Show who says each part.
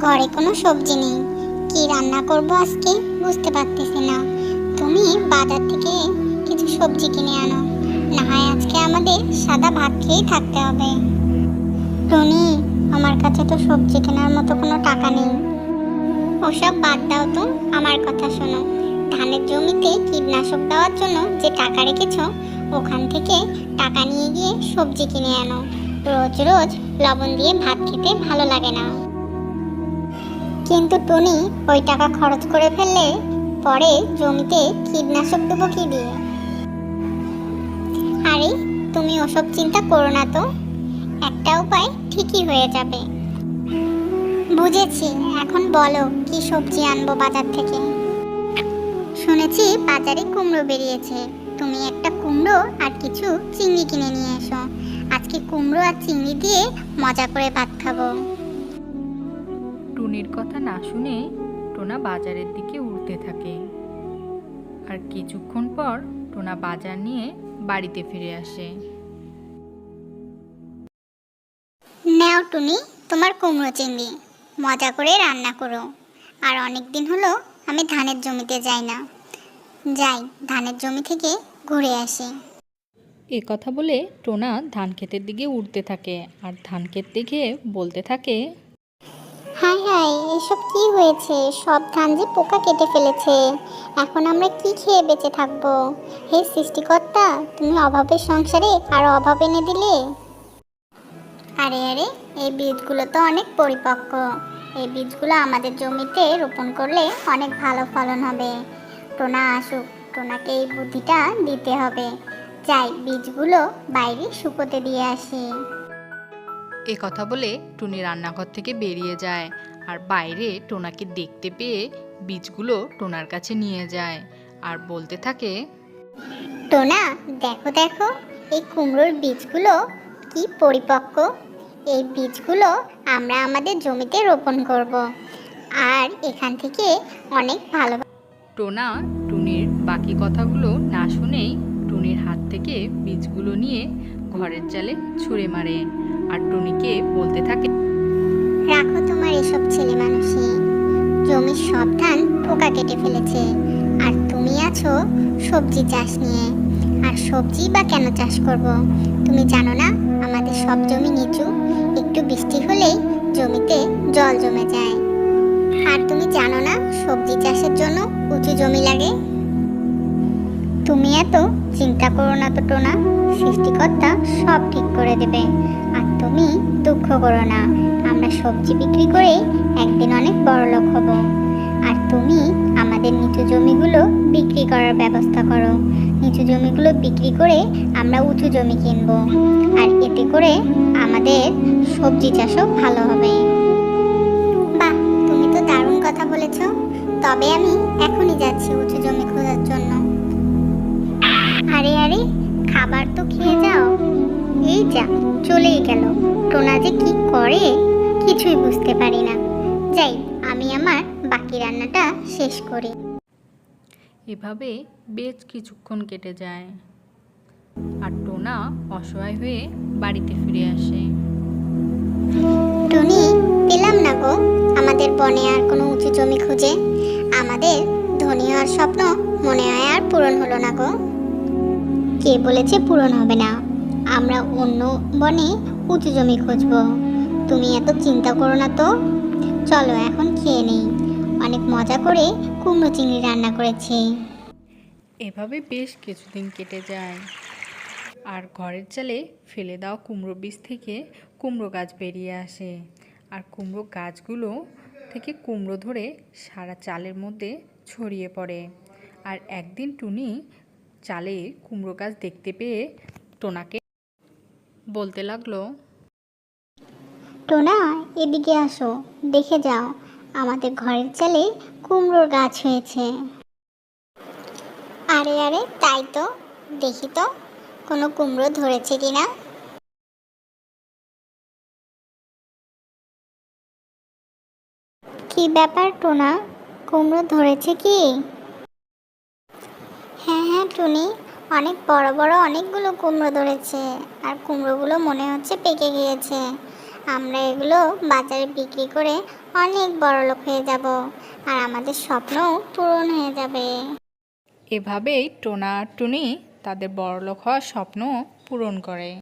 Speaker 1: ঘরে কোনো সবজি নেই, কি রান্না করব আজকে বুঝতে পারতেছি না। তুমি বাজার থেকে কিছু সবজি কিনে আনো, না হয় আজকে আমাদের সাদা ভাত খেয়েই থাকতে হবে। টনি, আমার কাছে তো সবজি কেনার মতো কোনো টাকা নেই। ওসব বাদ দাও তো, আমার কথা শোনো। ধানের জমিতে কীটনাশক দেওয়ার জন্য যে টাকা রেখেছো, ওখান থেকে টাকা নিয়ে গিয়ে সবজি কিনে আনো। রোজ রোজ লবণ দিয়ে ভাত খেতে ভালো লাগে না। কিন্তু টনি, ওই টাকা খরচ করে ফেললে পরে জমিতে কীটনাশক দেবো কি দিয়ে? আরে তুমি ওসব চিন্তা করো না তো, একটা উপায় ঠিকই হয়ে যাবে। বুঝেছি, এখন বলো কি সবজি আনবো বাজার থেকে। শুনেছি বাজারে কুমড়ো বেরিয়েছে, তুমি একটা কুমড়ো আর কিছু চিংড়ি কিনে নিয়ে এসো। আজকে কুমড়ো আর চিংড়ি দিয়ে মজা করে ভাত খাবো।
Speaker 2: টুনির কথা না শুনে টোনা বাজারের দিকে উঠতে থাকে। আর কিছুক্ষণ পর টোনা বাজার নিয়ে বাড়িতে ফিরে আসে।
Speaker 1: নাও টুনি, তোমার কুমড়ো চিংড়ি, মজা করে রান্না করো। আর অনেক দিন হলো আমি ধানের জমিতে যাই না, যাই ধানের জমি থেকে ঘুরে আসি।
Speaker 2: এ কথা বলে টোনা ধান ক্ষেতের দিকে উঠতে থাকে আর ধান ক্ষেত দেখে বলতে থাকে,
Speaker 1: হায় হায়, এসব কি হয়েছে? সব ধান যে পোকা কেটে ফেলেছে, এখন আমরা কি খেয়ে বেঁচে থাকবো? হে সৃষ্টিকর্তা, তুমি অভাবের সংসারে আরো অভাব এনে দিলে। আরে আরে, এই বীজগুলো তো অনেক পরিপক্ক। এই বীজগুলো আমাদের জমিতে রোপণ করলে অনেক ভালো ফলন হবে। টোনা আসুক, টোনাকে এই বুদ্ধিটা দিতে হবে। যাই বীজগুলো বাইরে শুকোতে দিয়ে আসি।
Speaker 2: এ কথা বলে টুনি রান্নাঘর থেকে বেরিয়ে যায় আর বাইরে টোনাকে দেখতে পেয়ে বীজগুলো টোনার কাছে নিয়ে যায় আর বলতে থাকে,
Speaker 1: টোনা, দেখো দেখো, এই কুমড়োর বীজগুলো কি পরিপক্ক। এই বীজগুলো আমরা আমাদের জমিতে রোপণ করব, আর এখান থেকে অনেক ভালো।
Speaker 2: টোনা টুনির বাকি কথাগুলো না শুনেই টুনির হাত থেকে বীজগুলো নিয়ে ঘরের চালে ছুঁড়ে মারে আর টুনিকে বলতে থাকে,
Speaker 1: রাখো তোমার এসব ছেলে মানুষই, জমির সব ধান পোকা কেটে ফেলেছে, আর তুমি আছো সবজি চাষ নিয়ে। আর সবজি বা কেন চাষ করব? তুমি জানো না আমাদের সব জমি নিচু, একটু বৃষ্টি হলেই জমিতে জল জমে যায়। আর তুমি জানো না সবজি চাষের জন্য উঁচু জমি লাগে। তুমি এত চিন্তা করো না তো টোনা, সৃষ্টিকর্তা সব ঠিক করে দেবে। আর তুমি দুঃখ করো না, আমরা সবজি বিক্রি করে একদিন অনেক বড়লোক হব। আর তুমি আমাদের নিচু জমিগুলো বিক্রি করার ব্যবস্থা করো। নিচু জমিগুলো বিক্রি করে আমরা উঁচু জমি কিনবো, আর এতে করে আমাদের সবজি চাষও ভালো হবে। বাহ, তুমি তো দারুণ কথা বলেছো। তবে আমি এখনই যাচ্ছি উঁচু জমি খোঁজার জন্য। আরে আরে, খাবার তো খেয়ে যাও। এই যা, চলেই গেল। টোনা যে কি করে কিছুই বুঝতে পারি না। যাই, আমি আমার বাকি রান্নাটা শেষ করি।
Speaker 2: এভাবে বেশ কিছুক্ষণ কেটে যায় আর টোনা অসহায় হয়ে বাড়িতে ফিরে আসে।
Speaker 1: টুনি, পেলাম না গো আমাদের বনে আর কোনো উঁচু জমি খুঁজে। আমাদের ধনী হওয়ার স্বপ্ন মনে হয় আর পূরণ হলো না গো। কে বলেছে পূরণ হবে না? আমরা অন্য বনে উঁচু জমি খুঁজবো। তুমি এত চিন্তা করো না তো, চলো এখন খেয়ে নেই। অনেক মজা করে কুমড়ো চিংড়ি রান্না করেছি।
Speaker 2: এভাবে বেশ কিছুদিন কেটে যায় আর ঘরের চালে ফেলে দেওয়া কুমড়ো বীজ থেকে কুমড়ো গাছ বেরিয়ে আসে আর কুমড়ো গাছগুলো থেকে কুমড়ো ধরে সারা চালের মধ্যে ছড়িয়ে পড়ে। আর একদিন টুনি চালে কুমড়ো গাছ দেখতে পেয়ে টোনাকে বলতে লাগলো,
Speaker 1: টোনা, এদিকে আসো, দেখে যাও আমাদের ঘরের চালে কুমড়োর গাছ হয়েছে। আরে আরে, তাই তো, দেখি তো কোনো কুমড়ো ধরেছে কিনা। কি ব্যাপার টোনা, কুমড়ো ধরেছে কি? হ্যাঁ হ্যাঁ টুনি, অনেক বড় বড় অনেকগুলো কুমড়ো ধরেছে, আর কুমড়োগুলো মনে হচ্ছে পেকে গিয়েছে। আমরা এগুলো বাজারে বিক্রি করে অনেক বড়লোক হয়ে যাব আর আমাদের স্বপ্নও পূরণ হয়ে যাবে।
Speaker 2: এভাবেই টোনা আর টুনি তাদের বড়লোক হওয়ার স্বপ্ন পূরণ করে।